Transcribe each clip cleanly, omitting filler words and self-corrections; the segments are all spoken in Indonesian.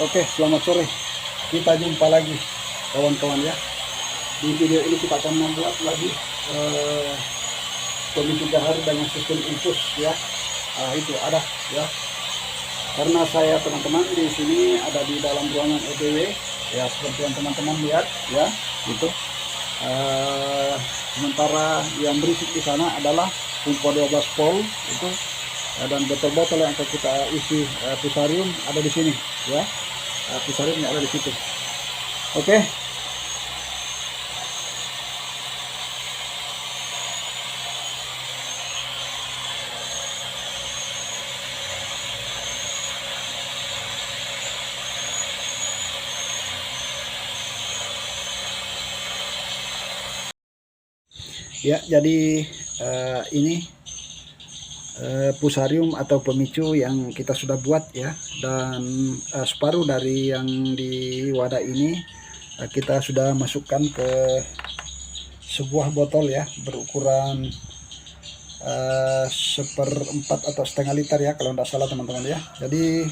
Oke, selamat sore. Kita jumpa lagi kawan-kawan ya. Di video ini kita akan membuat lagi pemicu gahar dengan sistem infus ya. Itu ada ya. Karena saya teman-teman di sini ada di dalam ruangan OTW ya, seperti yang teman-teman lihat ya. Itu sementara yang berisik di sana adalah pompa 12 volt itu, dan botol-botol yang akan kita isi pusarium ada di sini ya. Pusariumnya ada di situ. Oke. Ya, jadi ini pusarium atau pemicu yang kita sudah buat ya, dan separuh dari yang di wadah ini kita sudah masukkan ke sebuah botol ya, berukuran 1/4 atau setengah liter ya kalau tidak salah teman-teman ya. Jadi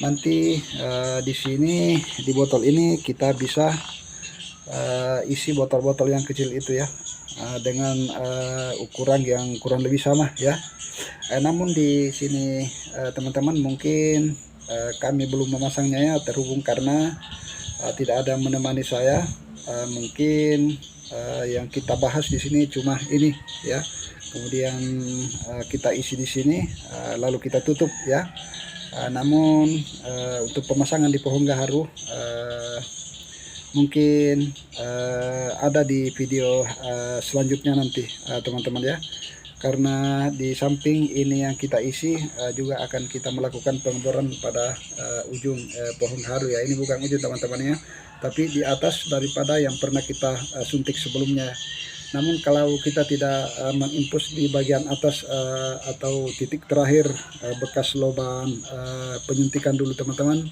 nanti di sini di botol ini kita bisa isi botol-botol yang kecil itu ya, dengan ukuran yang kurang lebih sama ya. Namun di sini teman-teman mungkin kami belum memasangnya ya, terhubung karena tidak ada yang menemani saya. Mungkin yang kita bahas di sini cuma ini ya. Kemudian kita isi di sini, lalu kita tutup ya. Namun untuk pemasangan di pohon gaharu mungkin ada di video selanjutnya nanti teman-teman ya. Karena di samping ini yang kita isi juga akan kita melakukan pengeboran pada ujung pohon gaharu ya. Ini bukan ujung teman-teman ya, tapi di atas daripada yang pernah kita suntik sebelumnya. Namun kalau kita tidak mengimpus di bagian atas atau titik terakhir bekas lubang penyuntikan dulu teman-teman,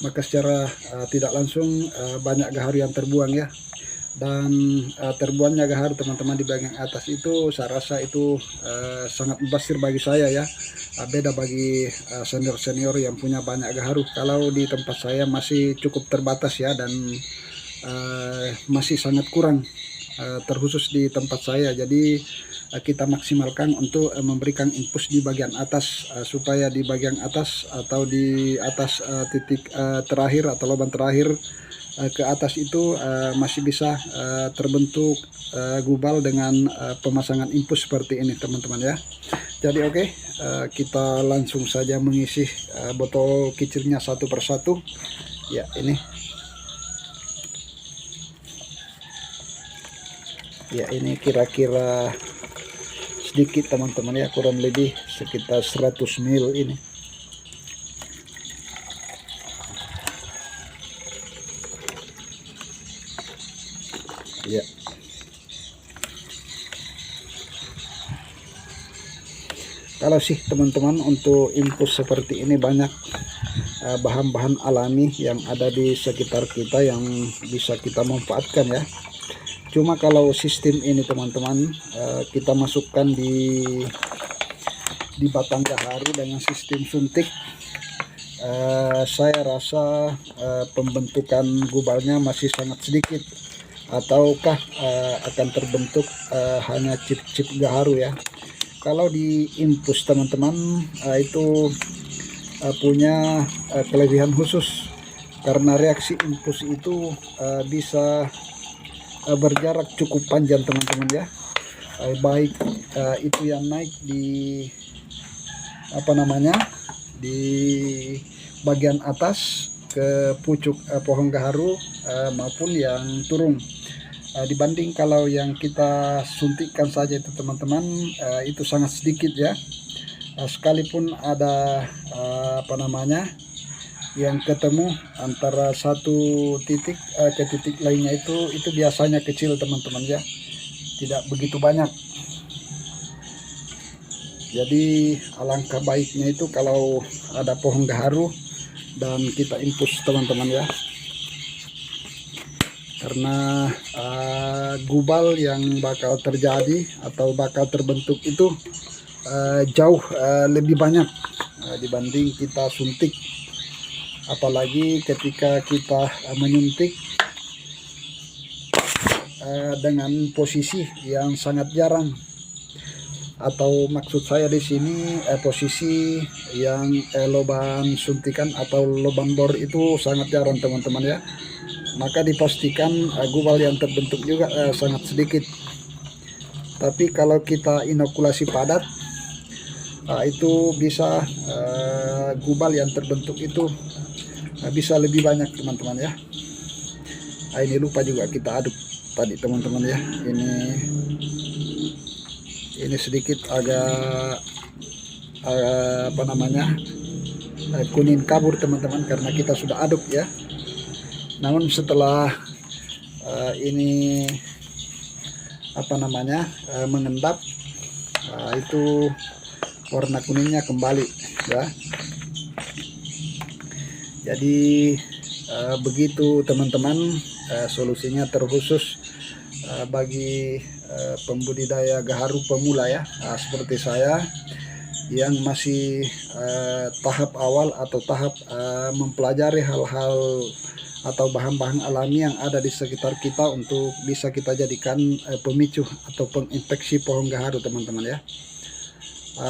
maka secara tidak langsung banyak gaharu yang terbuang ya. Dan terbuangnya gaharu teman-teman di bagian atas itu saya rasa itu sangat mubazir bagi saya ya. Beda bagi senior-senior yang punya banyak gaharu. Kalau di tempat saya masih cukup terbatas ya, dan masih sangat kurang terkhusus di tempat saya. Jadi kita maksimalkan untuk memberikan infus di bagian atas, supaya di bagian atas atau di atas titik terakhir atau lubang terakhir ke atas itu masih bisa terbentuk gubal dengan pemasangan infus seperti ini teman-teman ya. Jadi oke, kita langsung saja mengisi botol kecilnya satu persatu ya. Ini ya, ini kira-kira sedikit teman-teman ya, kurang lebih sekitar 100 ml ini. Ya. Kalau sih teman-teman untuk infus seperti ini banyak bahan-bahan alami yang ada di sekitar kita yang bisa kita manfaatkan ya. Cuma kalau sistem ini teman-teman kita masukkan di batang gaharu dengan sistem suntik, saya rasa pembentukan gubalnya masih sangat sedikit, ataukah akan terbentuk hanya chip-chip gaharu ya. Kalau di infus teman-teman itu punya kelebihan khusus, karena reaksi infus itu bisa berjarak cukup panjang teman-teman ya. Baik itu yang naik di di bagian atas ke pucuk pohon gaharu maupun yang turun. Dibanding kalau yang kita suntikkan saja itu teman-teman itu sangat sedikit ya. Sekalipun ada yang ketemu antara satu titik ke titik lainnya itu biasanya kecil teman-teman ya, tidak begitu banyak. Jadi alangkah baiknya itu kalau ada pohon gaharu dan kita infus teman-teman ya, karena gubal yang bakal terjadi atau bakal terbentuk itu jauh lebih banyak dibanding kita suntik apalagi ketika kita menyuntik dengan posisi yang sangat jarang, atau maksud saya di sini posisi yang lubang suntikan atau lubang bor itu sangat jarang teman-teman ya. Maka dipastikan gubal yang terbentuk juga sangat sedikit. Tapi kalau kita inokulasi padat, itu bisa gubal yang terbentuk itu bisa lebih banyak teman-teman ya. Ini lupa juga kita aduk tadi teman-teman ya. Ini sedikit agak apa namanya, kuning kabur teman-teman karena kita sudah aduk ya. Namun setelah ini apa namanya mengendap, itu warna kuningnya kembali ya. Jadi begitu teman-teman solusinya terkhusus bagi pembudidaya gaharu pemula ya, seperti saya yang masih tahap awal atau tahap mempelajari hal-hal atau bahan-bahan alami yang ada di sekitar kita untuk bisa kita jadikan pemicu atau penginfeksi pohon gaharu teman-teman ya.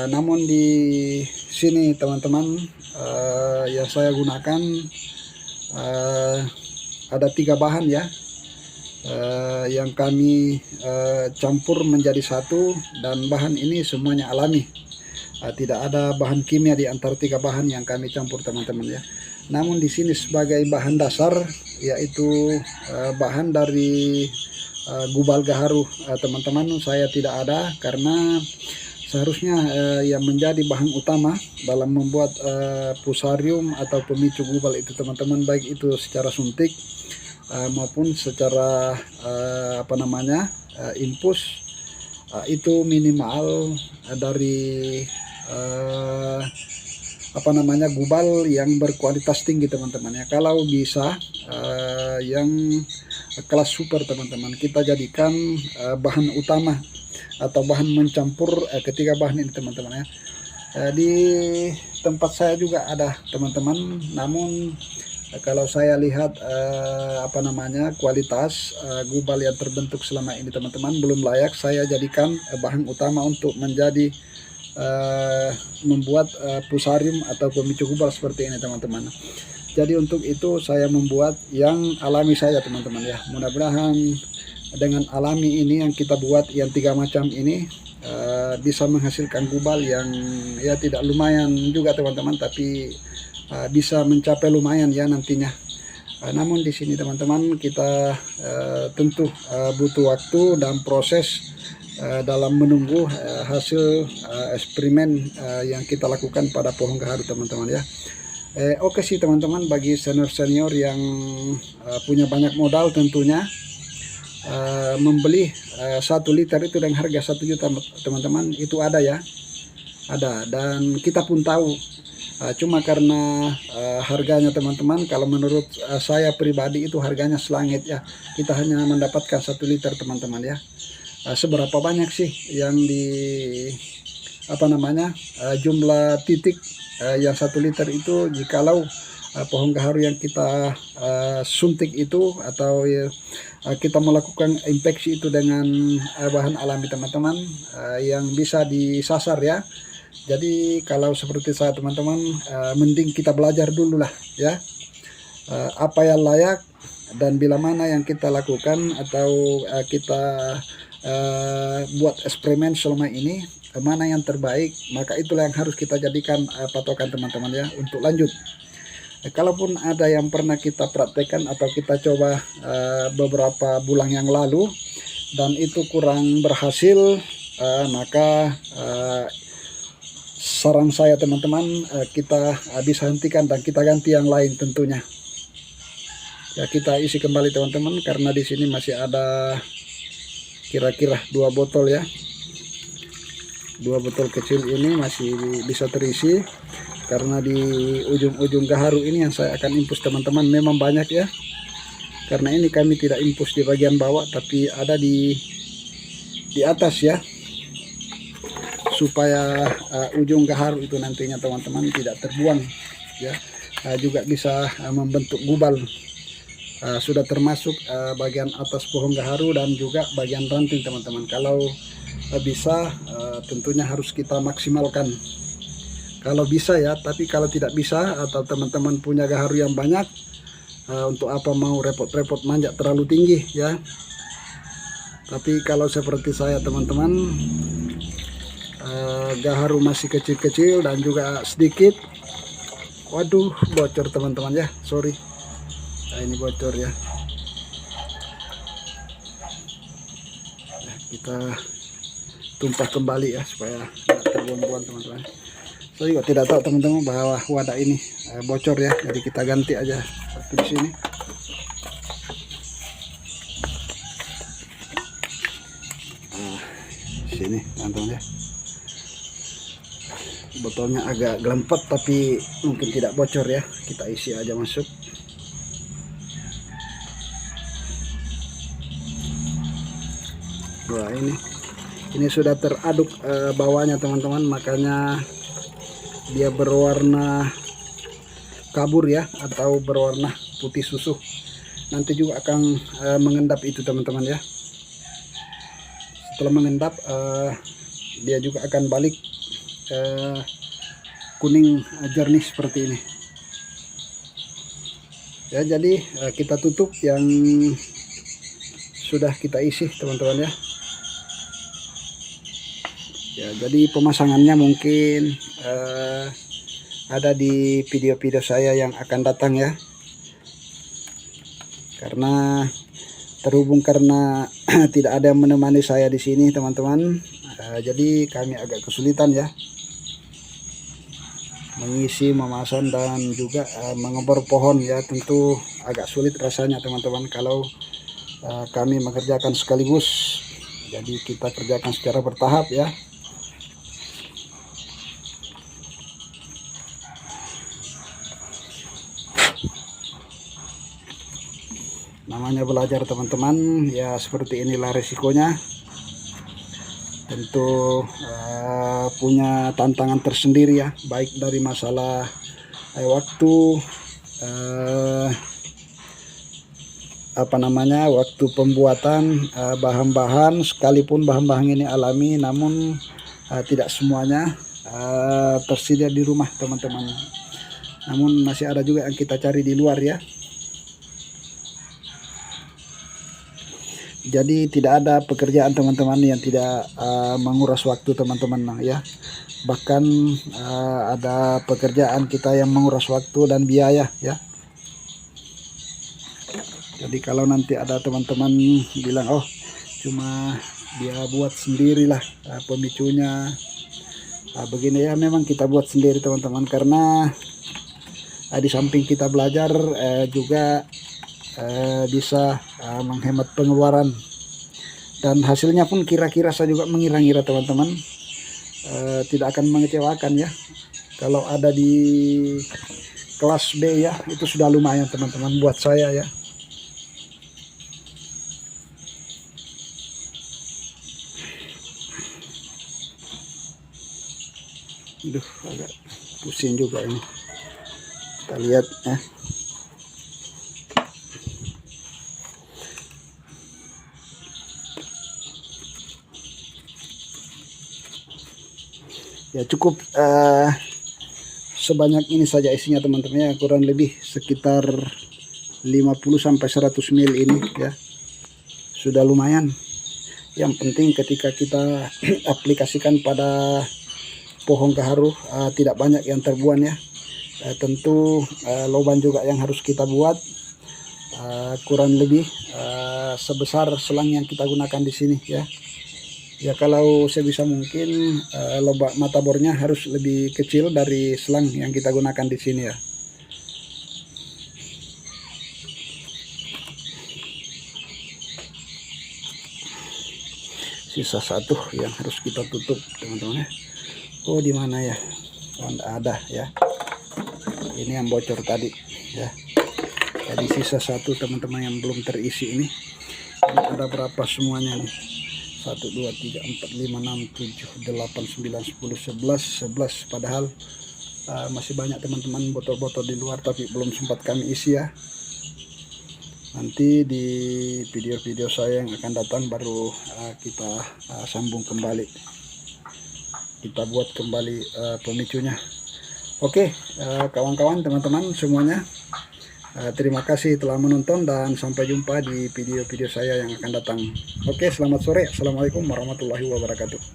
Namun di sini teman-teman yang saya gunakan ada 3 bahan ya, yang kami campur menjadi satu, dan bahan ini semuanya alami. Tidak ada bahan kimia di antara 3 bahan yang kami campur teman-teman ya. Namun di sini sebagai bahan dasar yaitu bahan dari gubal gaharu teman-teman, saya tidak ada karena seharusnya yang menjadi bahan utama dalam membuat fusarium atau pemicu gubal itu teman-teman, baik itu secara suntik maupun secara apa namanya infus, itu minimal dari apa namanya gubal yang berkualitas tinggi teman-teman ya. Kalau bisa yang kelas super teman-teman, kita jadikan bahan utama atau bahan mencampur ketiga bahan ini teman-teman ya. Di tempat saya juga ada teman-teman, namun kalau saya lihat apa namanya kualitas gubal yang terbentuk selama ini teman-teman belum layak saya jadikan bahan utama untuk menjadi membuat fusarium atau pemicu gubal seperti ini teman-teman. Jadi untuk itu saya membuat yang alami saja teman-teman ya. Mudah-mudahan dengan alami ini yang kita buat yang 3 macam ini bisa menghasilkan gubal yang ya tidak lumayan juga teman-teman, tapi bisa mencapai lumayan ya nantinya. Namun di sini teman-teman kita tentu butuh waktu dan proses dalam menunggu hasil eksperimen yang kita lakukan pada pohon gaharu teman-teman ya. Oke sih teman-teman, bagi senior-senior yang punya banyak modal tentunya membeli 1 liter itu dengan harga 1 juta teman-teman, itu ada ya, ada, dan kita pun tahu. Cuma karena harganya teman-teman, kalau menurut saya pribadi itu harganya selangit ya. Kita hanya mendapatkan 1 liter teman-teman ya. Seberapa banyak sih yang di apa namanya jumlah titik yang 1 liter itu, jikalau pohon gaharu yang kita suntik itu atau kita melakukan infeksi itu dengan bahan alami teman-teman yang bisa disasar ya. Jadi kalau seperti saya teman-teman, mending kita belajar dulu lah ya, apa yang layak dan bila mana yang kita lakukan atau kita buat eksperimen selama ini, mana yang terbaik, maka itulah yang harus kita jadikan patokan teman-teman ya untuk lanjut. Kalaupun ada yang pernah kita praktekkan atau kita coba beberapa bulan yang lalu dan itu kurang berhasil, maka saran saya teman-teman, kita bisa hentikan dan kita ganti yang lain tentunya. Ya, kita isi kembali teman-teman, karena di sini masih ada kira-kira 2 botol ya. 2 botol kecil ini masih bisa terisi, karena di ujung-ujung gaharu ini yang saya akan infus teman-teman memang banyak ya. Karena ini kami tidak infus di bagian bawah, tapi ada di atas ya, supaya ujung gaharu itu nantinya teman-teman tidak terbuang ya. juga bisa membentuk gubal. Sudah termasuk bagian atas pohon gaharu dan juga bagian ranting teman-teman. Kalau bisa tentunya harus kita maksimalkan kalau bisa ya, tapi kalau tidak bisa atau teman-teman punya gaharu yang banyak, untuk apa mau repot-repot manjat terlalu tinggi ya. Tapi kalau seperti saya teman-teman, gaharu masih kecil-kecil dan juga sedikit. Waduh, bocor teman-teman ya, sorry. Ini bocor ya. Kita tumpah kembali ya supaya tidak terbuang-buang teman-teman. Saya juga tidak tahu teman-teman bahwa wadah ini bocor ya, jadi kita ganti aja satu di sini. Sini teman-teman ya. Botolnya agak gelempet tapi mungkin tidak bocor ya. Kita isi aja masuk. Wah, ini sudah teraduk bawahnya teman-teman, makanya dia berwarna kabur ya, atau berwarna putih susu. Nanti juga akan mengendap itu teman-teman ya. Setelah mengendap dia juga akan balik kuning jernih seperti ini ya. Jadi kita tutup yang sudah kita isi teman-teman ya. Ya, jadi pemasangannya mungkin ada di video-video saya yang akan datang ya. Karena terhubung karena tidak ada yang menemani saya di sini teman-teman, jadi kami agak kesulitan ya mengisi, memasang dan juga mengebor pohon ya. Tentu agak sulit rasanya teman-teman kalau kami mengerjakan sekaligus. Jadi kita kerjakan secara bertahap ya. Namanya belajar teman-teman ya, seperti inilah resikonya. Tentu punya tantangan tersendiri ya, baik dari masalah waktu, waktu pembuatan bahan-bahan. Sekalipun bahan-bahan ini alami, namun tidak semuanya tersedia di rumah teman-teman. Namun masih ada juga yang kita cari di luar ya. Jadi tidak ada pekerjaan teman-teman yang tidak menguras waktu teman-teman ya. Bahkan ada pekerjaan kita yang menguras waktu dan biaya ya. Jadi kalau nanti ada teman-teman bilang, oh cuma dia buat sendirilah pemicunya begini ya, memang kita buat sendiri teman-teman. Karena di samping kita belajar juga bisa menghemat pengeluaran, dan hasilnya pun kira-kira saya juga mengira-ngira teman-teman tidak akan mengecewakan ya. Kalau ada di kelas B ya, itu sudah lumayan teman-teman buat saya ya. Aduh, agak pusing juga ini. Kita lihat ya. Ya cukup sebanyak ini saja isinya teman-teman ya, kurang lebih sekitar 50 sampai 100 ml ini ya. Sudah lumayan. Yang penting ketika kita aplikasikan pada pohon gaharu tidak banyak yang terbuang ya. Tentu lubang juga yang harus kita buat kurang lebih sebesar selang yang kita gunakan di sini ya. Ya kalau sebisa mungkin lubang mata bornya harus lebih kecil dari selang yang kita gunakan di sini ya. Sisa satu yang harus kita tutup teman-teman ya. Oh di mana ya? Oh enggak ada ya. Ini yang bocor tadi ya. Jadi sisa satu teman-teman yang belum terisi ini. Ini ada berapa semuanya nih? 1, 2, 3, 4, 5, 6, 7, 8, 9, 10, 11 padahal masih banyak teman-teman botol-botol di luar tapi belum sempat kami isi ya. Nanti di video-video saya yang akan datang baru kita sambung kembali, kita buat kembali pemicunya. Oke, kawan-kawan, teman-teman semuanya, terima kasih telah menonton dan sampai jumpa di video-video saya yang akan datang. Oke, selamat sore. Assalamualaikum warahmatullahi wabarakatuh.